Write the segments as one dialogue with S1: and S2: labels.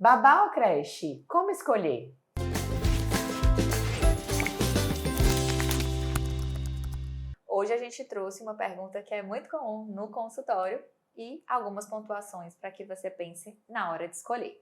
S1: Babá ou creche? Como escolher?
S2: Hoje a gente trouxe uma pergunta que é muito comum no consultório e algumas pontuações para que você pense na hora de escolher.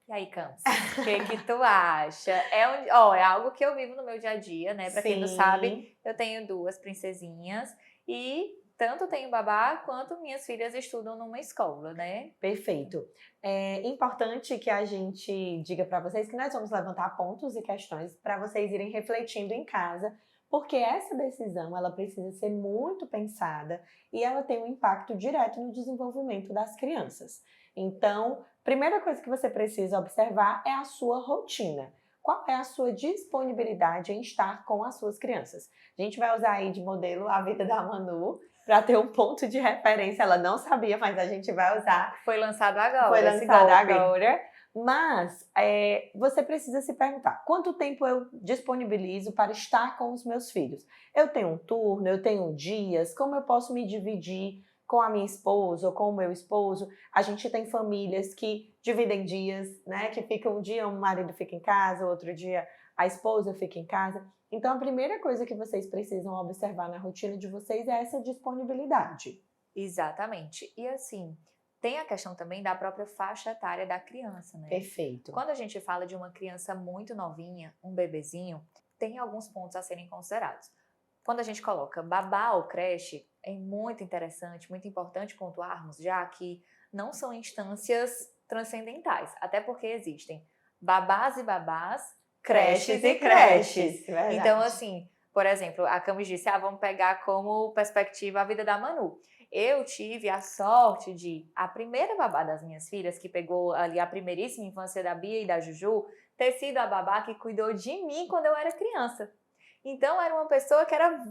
S2: E aí, Camis, o que tu acha? É algo que eu vivo no meu dia a dia, né? Para quem não sabe, eu tenho 2 princesinhas e tanto tenho babá quanto minhas filhas estudam numa escola, né?
S1: Perfeito. É importante que a gente diga para vocês que nós vamos levantar pontos e questões para vocês irem refletindo em casa, porque essa decisão ela precisa ser muito pensada e ela tem um impacto direto no desenvolvimento das crianças. Então, primeira coisa que você precisa observar é a sua rotina. Qual é a sua disponibilidade em estar com as suas crianças? A gente vai usar aí de modelo a vida da Manu, para ter um ponto de referência. Ela não sabia, mas a gente vai usar.
S2: Foi lançado agora.
S1: Foi lançado agora. Mas você precisa se perguntar, quanto tempo eu disponibilizo para estar com os meus filhos? Eu tenho um turno, eu tenho dias, como eu posso me dividir com a minha esposa ou com o meu esposo? A gente tem famílias que dividem dias, né? Que fica um dia o marido fica em casa, outro dia a esposa fica em casa. Então, a primeira coisa que vocês precisam observar na rotina de vocês é essa disponibilidade.
S2: Exatamente. E assim, tem a questão também da própria faixa etária da criança, né?
S1: Perfeito.
S2: Quando a gente fala de uma criança muito novinha, um bebezinho, tem alguns pontos a serem considerados. Quando a gente coloca babá ou creche, é muito interessante, muito importante pontuarmos, já que não são instâncias transcendentais, até porque existem babás e babás, creches e creches.
S1: Verdade.
S2: Então, assim, por exemplo, a Camis disse, vamos pegar como perspectiva a vida da Manu. Eu tive a sorte de, a primeira babá das minhas filhas, que pegou ali a primeiríssima infância da Bia e da Juju, ter sido a babá que cuidou de mim quando eu era criança. Então, era uma pessoa que era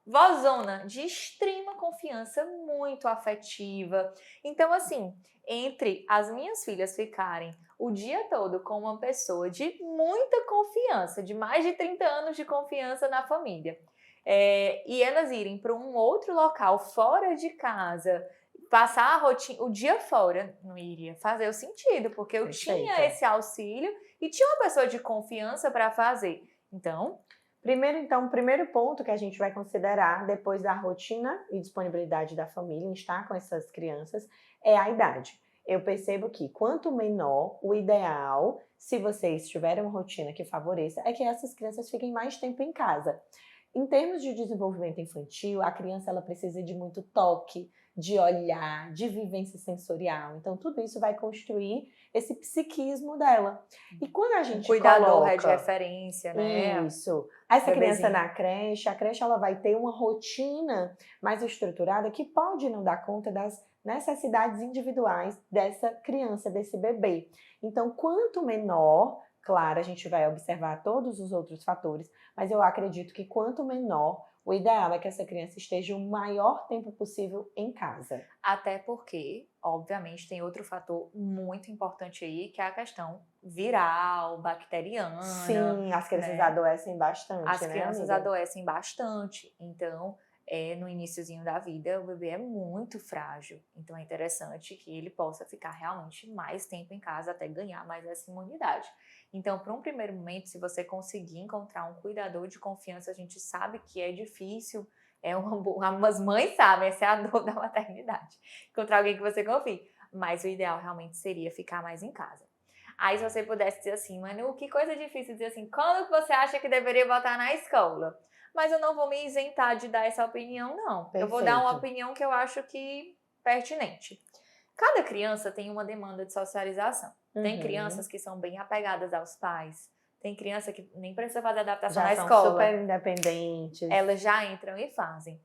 S2: vózona, de extrema confiança, muito afetiva. Então, assim, entre as minhas filhas ficarem o dia todo com uma pessoa de muita confiança, de mais de 30 anos de confiança na família, e elas irem para um outro local fora de casa, passar a rotina, o dia fora, não iria fazer o sentido, porque eu tinha esse auxílio e tinha uma pessoa de confiança para fazer. Então,
S1: o primeiro ponto que a gente vai considerar depois da rotina e disponibilidade da família em estar com essas crianças é a idade. Eu percebo que quanto menor, o ideal, se vocês tiverem uma rotina que favoreça, é que essas crianças fiquem mais tempo em casa. Em termos de desenvolvimento infantil, a criança ela precisa de muito toque, de olhar, de vivência sensorial. Então, tudo isso vai construir esse psiquismo dela. E quando a gente
S2: cuidador de referência, né?
S1: Isso. Essa criança na creche, a creche ela vai ter uma rotina mais estruturada que pode não dar conta das necessidades individuais dessa criança, desse bebê. Então, quanto menor, claro, a gente vai observar todos os outros fatores, mas eu acredito que quanto menor, o ideal é que essa criança esteja o maior tempo possível em casa.
S2: Até porque, obviamente, tem outro fator muito importante aí, que é a questão viral, bacteriana.
S1: Sim, as crianças adoecem bastante,
S2: As crianças adoecem bastante. Então, no iniciozinho da vida, o bebê é muito frágil. Então, é interessante que ele possa ficar realmente mais tempo em casa até ganhar mais essa imunidade. Então, para um primeiro momento, se você conseguir encontrar um cuidador de confiança, a gente sabe que é difícil, umas mães sabem, essa é a dor da maternidade, encontrar alguém que você confie. Mas o ideal realmente seria ficar mais em casa. Aí, se você pudesse dizer assim, Manu, que coisa difícil dizer assim, quando que você acha que deveria botar na escola? Mas eu não vou me isentar de dar essa opinião, não.
S1: Perfeito.
S2: Eu vou dar uma opinião que eu acho que pertinente. Cada criança tem uma demanda de socialização. Tem crianças que são bem apegadas aos pais. Tem criança que nem precisa fazer adaptação na escola.
S1: Já são super independentes.
S2: Elas já entram e fazem.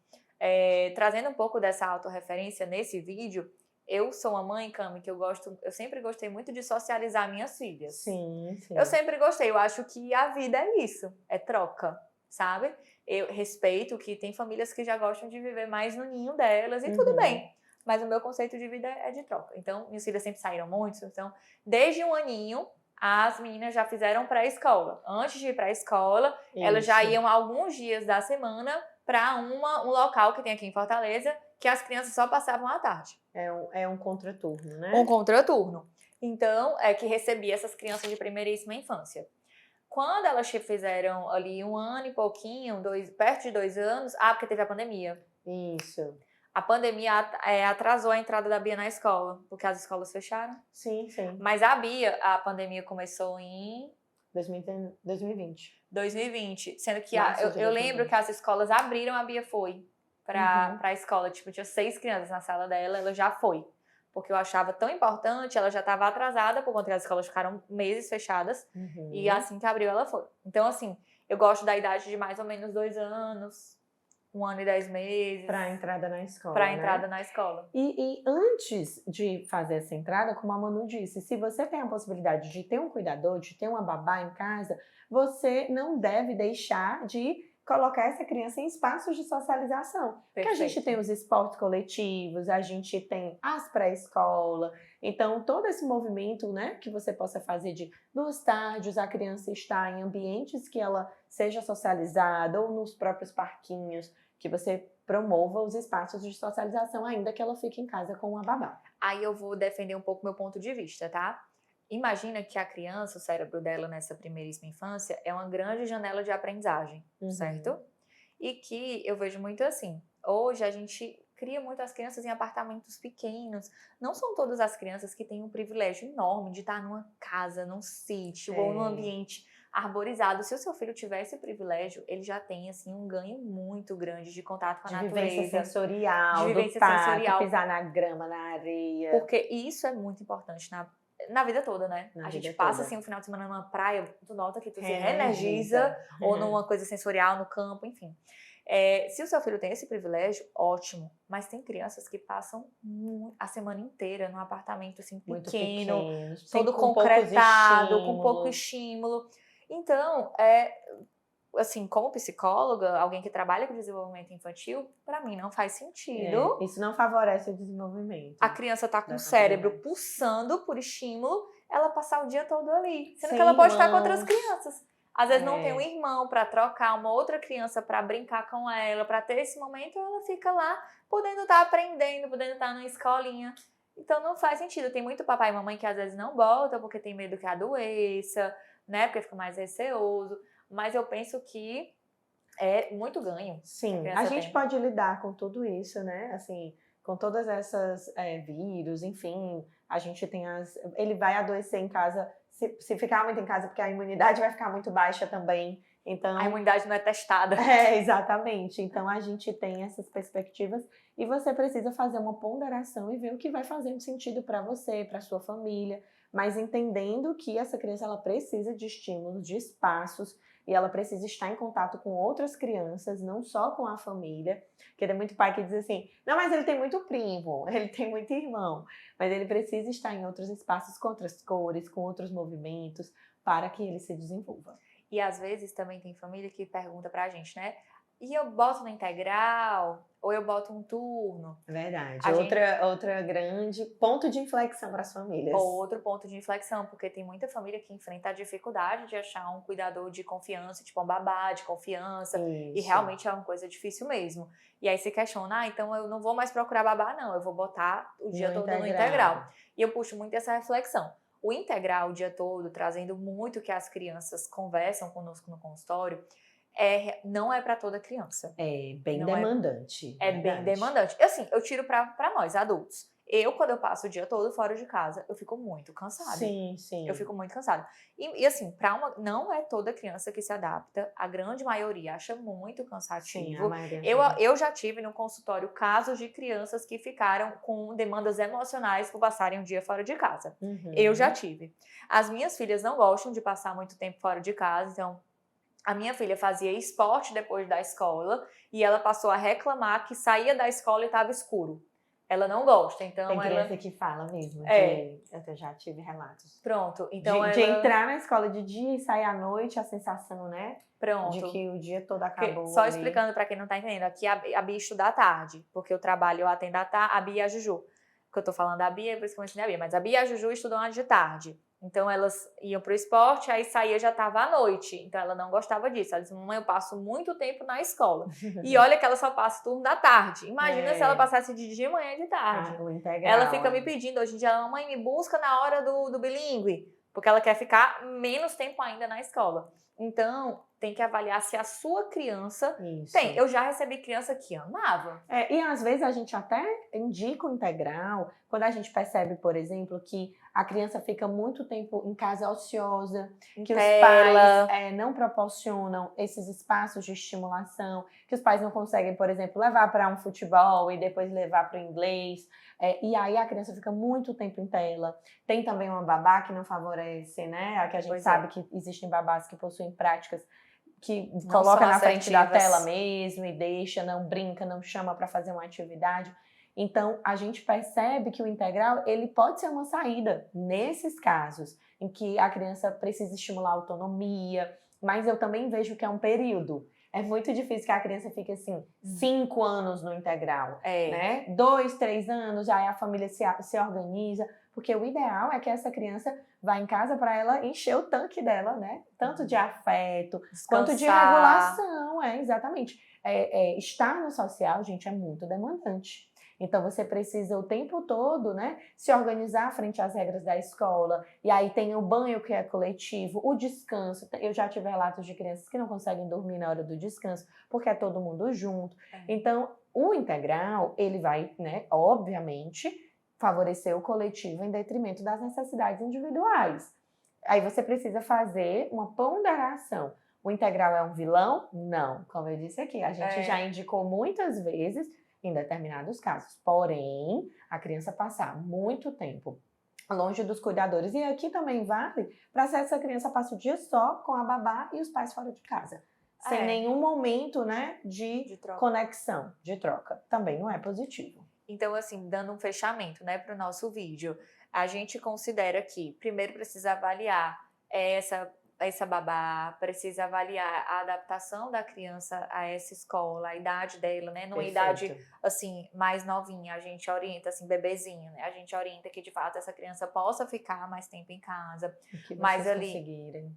S2: Trazendo um pouco dessa autorreferência nesse vídeo, eu sou uma mãe, Cami, que eu sempre gostei muito de socializar minhas filhas.
S1: Sim.
S2: Eu sempre gostei. Eu acho que a vida é isso. É troca, sabe? Eu respeito que tem famílias que já gostam de viver mais no ninho delas e tudo bem. Mas o meu conceito de vida é de troca. Então, minhas filhas sempre saíram muito. Então, desde um aninho, as meninas já fizeram pré-escola. Antes de ir para a escola, elas já iam alguns dias da semana para um local que tem aqui em Fortaleza, que as crianças só passavam à tarde.
S1: É um contraturno, né?
S2: Um contraturno. Então, é que recebia essas crianças de primeiríssima infância. Quando elas fizeram ali 1 ano e pouquinho, perto de 2 anos, porque teve a pandemia.
S1: Isso.
S2: A pandemia atrasou a entrada da Bia na escola, porque as escolas fecharam.
S1: Sim, sim.
S2: Mas a Bia, a pandemia começou em
S1: 2020.
S2: 2020, sendo que
S1: Março de
S2: eu lembro
S1: 2020.
S2: que as escolas abriram, a Bia foi pra a escola. Tipo, tinha 6 crianças na sala dela, ela já foi. Porque eu achava tão importante, ela já estava atrasada, por conta que as escolas ficaram meses fechadas. E assim que abriu, ela foi. Então, assim, eu gosto da idade de mais ou menos 2 anos, 1 ano e 10 meses.
S1: Pra entrada na escola,
S2: Pra
S1: né?
S2: entrada na escola.
S1: E antes de fazer essa entrada, como a Manu disse, se você tem a possibilidade de ter um cuidador, de ter uma babá em casa, você não deve deixar de colocar essa criança em espaços de socialização. Porque a gente tem os esportes coletivos, a gente tem as pré-escola, então todo esse movimento, né, que você possa fazer de nos tardes a criança estar em ambientes que ela seja socializada ou nos próprios parquinhos, que você promova os espaços de socialização, ainda que ela fique em casa com uma babá.
S2: Aí eu vou defender um pouco meu ponto de vista, tá? Imagina que a criança, o cérebro dela nessa primeiríssima infância, é uma grande janela de aprendizagem, certo? E que eu vejo muito assim, hoje a gente cria muitas crianças em apartamentos pequenos. Não são todas as crianças que têm um privilégio enorme de estar numa casa, num sítio ou num ambiente arborizado. Se o seu filho tiver esse privilégio, ele já tem assim um ganho muito grande de contato com a natureza.
S1: De vivência sensorial,
S2: de vivência
S1: do parque,
S2: sensorial.
S1: pisar na grama, na areia.
S2: Porque isso é muito importante na vida toda, né?
S1: Na
S2: a gente
S1: vida
S2: passa
S1: toda.
S2: assim um final de semana numa praia, tu nota que tu se
S1: Reenergiza.
S2: reenergiza, ou numa coisa sensorial, no campo, enfim. Se o seu filho tem esse privilégio, ótimo. Mas tem crianças que passam a semana inteira num apartamento assim
S1: Muito
S2: pequeno,
S1: pequenos,
S2: todo
S1: com
S2: concretado, com pouco
S1: estímulos.
S2: estímulo. Então, assim, como psicóloga, alguém que trabalha com desenvolvimento infantil, para mim não faz sentido.
S1: Isso não favorece o desenvolvimento.
S2: A criança tá com o cérebro pulsando por estímulo, ela passar o dia todo ali. Sendo que ela
S1: Sem
S2: pode estar com outras
S1: irmãos.
S2: crianças. Às vezes não tem um irmão para trocar, uma outra criança para brincar com ela, para ter esse momento, ela fica lá podendo estar aprendendo, podendo estar numa escolinha. Então não faz sentido. Tem muito papai e mamãe que às vezes não botam porque tem medo que adoeça, né? Porque fica mais receoso. Mas eu penso que é muito ganho.
S1: Sim, a gente pode lidar com tudo isso, né? Assim, com todas essas vírus, enfim, a gente tem ele vai adoecer em casa, se ficar muito em casa, porque a imunidade vai ficar muito baixa também. Então,
S2: a imunidade não é testada.
S1: Exatamente. Então a gente tem essas perspectivas e você precisa fazer uma ponderação e ver o que vai fazendo sentido para você, para sua família, mas entendendo que essa criança ela precisa de estímulos, de espaços, e ela precisa estar em contato com outras crianças, não só com a família. Porque tem muito pai que diz assim, não, mas ele tem muito primo, ele tem muito irmão. Mas ele precisa estar em outros espaços, com outras cores, com outros movimentos, para que ele se desenvolva.
S2: E às vezes também tem família que pergunta pra gente, né? E eu boto na integral? Ou eu boto um turno?
S1: Verdade. Outra grande ponto de inflexão para as famílias.
S2: Outro ponto de inflexão, porque tem muita família que enfrenta a dificuldade de achar um cuidador de confiança, tipo um babá de confiança.
S1: Isso.
S2: E realmente é uma coisa difícil mesmo. E aí se questiona, então eu não vou mais procurar babá, não. Eu vou botar o dia todo no integral. E eu puxo muito essa reflexão. O integral o dia todo, trazendo muito que as crianças conversam conosco no consultório, não é para toda criança.
S1: É bem demandante.
S2: É bem demandante. Assim, eu tiro para nós, adultos. Quando eu passo o dia todo fora de casa, eu fico muito cansada.
S1: Sim, sim.
S2: Eu fico muito cansada. E assim, não é toda criança que se adapta. A grande maioria acha muito cansativo.
S1: Sim, a maioria
S2: eu já tive no consultório casos de crianças que ficaram com demandas emocionais por passarem um dia fora de casa. Eu já tive. As minhas filhas não gostam de passar muito tempo fora de casa, então a minha filha fazia esporte depois da escola e ela passou a reclamar que saía da escola e estava escuro. Ela não gosta, então
S1: tem criança que fala mesmo. Eu já tive relatos.
S2: Pronto, então
S1: de entrar na escola de dia e sair à noite, a sensação, né?
S2: Pronto.
S1: De que o dia todo acabou.
S2: Só explicando para quem não tá entendendo, aqui a Bia estuda à tarde, porque eu trabalho, eu atendo à tarde, a Bia e a Juju. Que eu tô falando da Bia, por isso que eu ensinei a Bia, mas a Bia e a Juju estudam de tarde. Então, elas iam para o esporte, aí saía já estava à noite. Então, ela não gostava disso. Ela disse, mamãe, eu passo muito tempo na escola. E olha que ela só passa o turno da tarde. Imagina se ela passasse de dia, manhã e de tarde.
S1: O integral.
S2: Ela fica me pedindo, hoje em dia, mamãe, me busca na hora do bilíngue. Porque ela quer ficar menos tempo ainda na escola. Então, tem que avaliar se a sua criança tem. Eu já recebi criança que amava.
S1: E às vezes a gente até indica o integral quando a gente percebe, por exemplo, que a criança fica muito tempo em casa ociosa, que os pais não proporcionam esses espaços de estimulação, que os pais não conseguem, por exemplo, levar para um futebol e depois levar para o inglês. E aí a criança fica muito tempo em tela. Tem também uma babá que não favorece, né? A que a gente sabe que existem babás que possuem práticas que não coloca na frente da tela mesmo e deixa, não brinca, não chama para fazer uma atividade. Então, a gente percebe que o integral, ele pode ser uma saída nesses casos em que a criança precisa estimular a autonomia, mas eu também vejo que é um período. É muito difícil que a criança fique assim, 5 anos no integral, né? 2, 3 anos, aí a família se organiza, porque o ideal é que essa criança vá em casa para ela encher o tanque dela, né? Tanto de afeto, quanto de regulação, exatamente. Estar no social, gente, é muito demandante. Então, você precisa o tempo todo, né, se organizar frente às regras da escola. E aí tem o banho, que é coletivo, o descanso. Eu já tive relatos de crianças que não conseguem dormir na hora do descanso, porque é todo mundo junto. Então, o integral, ele vai, né, obviamente, favorecer o coletivo em detrimento das necessidades individuais. Aí você precisa fazer uma ponderação. O integral é um vilão? Não. Como eu disse aqui, a gente já indicou muitas vezes em determinados casos. Porém, a criança passar muito tempo longe dos cuidadores, e aqui também vale para se essa criança passa o dia só com a babá e os pais fora de casa, sem nenhum momento, né, de conexão, de troca. Também não é positivo.
S2: Então, assim, dando um fechamento, né, para o nosso vídeo, a gente considera que primeiro precisa avaliar essa babá, precisa avaliar a adaptação da criança a essa escola, a idade dela, né? Numa idade, assim, mais novinha, a gente orienta, assim, bebezinho, né? A gente orienta que, de fato, essa criança possa ficar mais tempo em casa.
S1: Que mas ali conseguirem.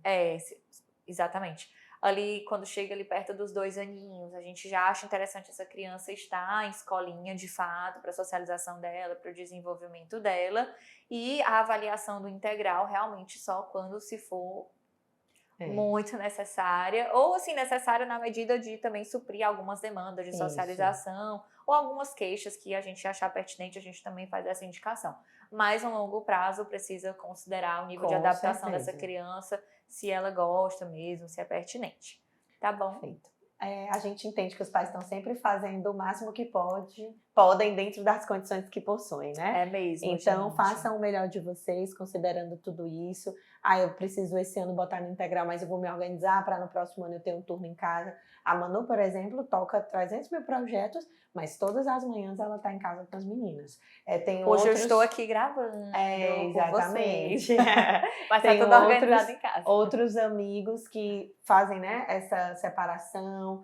S2: Exatamente. Ali, quando chega ali perto dos 2 aninhos, a gente já acha interessante essa criança estar em escolinha, de fato, para a socialização dela, para o desenvolvimento dela, e a avaliação do integral realmente só quando se for muito necessária, ou assim, necessária na medida de também suprir algumas demandas de socialização, ou algumas queixas que a gente achar pertinente, a gente também faz essa indicação. Mas a longo prazo precisa considerar o nível de adaptação dessa criança, se ela gosta mesmo, se é pertinente. Tá bom?
S1: Perfeito. A gente entende que os pais estão sempre fazendo o máximo que podem dentro das condições que possuem, né?
S2: É mesmo,
S1: então,
S2: gente.
S1: façam o melhor de vocês, considerando tudo isso. Eu preciso esse ano botar no integral, mas eu vou me organizar para no próximo ano eu ter um turno em casa. A Manu, por exemplo, toca 300 mil projetos, mas todas as manhãs ela está em casa com as meninas.
S2: Hoje eu estou aqui gravando
S1: exatamente.
S2: Mas está tudo organizado em casa.
S1: Outros amigos que fazem, né, essa separação,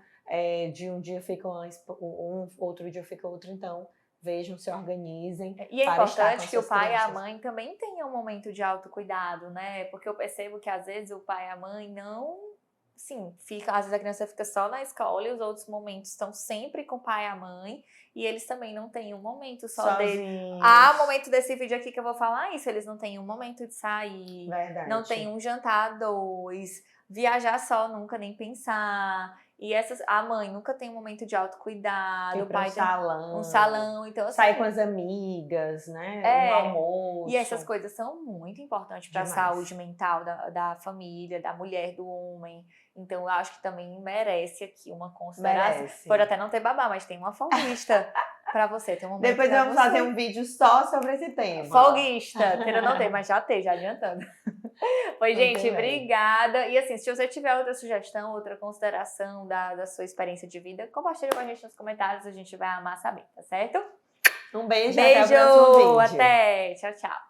S1: de um dia fica um, outro dia fica outro, então vejam, se organizem.
S2: E é importante que o pai e a mãe também tenham um momento de autocuidado, né? Porque eu percebo que às vezes o pai e a mãe não... Sim, às vezes a criança fica só na escola e os outros momentos estão sempre com o pai e a mãe, e eles também não têm um momento só dele. Momento desse vídeo aqui que eu vou falar isso, eles não têm um momento de sair, não tem um jantar 2, viajar só, nunca nem pensar. E a mãe nunca tem um momento de autocuidado, o pai tem um salão, então assim,
S1: sair com as amigas, né? Um almoço.
S2: E essas coisas são muito importantes para a saúde mental da família, da mulher, do homem. Então eu acho que também merece aqui uma consideração. Pode até não ter babá, mas tem uma folguista para você, tem um momento.
S1: Depois vamos fazer um vídeo só sobre esse tema.
S2: Folguista, queira não ter, mas já adiantando. Pois, gente, obrigada. E assim, se você tiver outra sugestão, outra consideração da sua experiência de vida, compartilha com a gente nos comentários, a gente vai amar saber, tá certo?
S1: Um beijo, até o próximo vídeo.
S2: Até, tchau, tchau.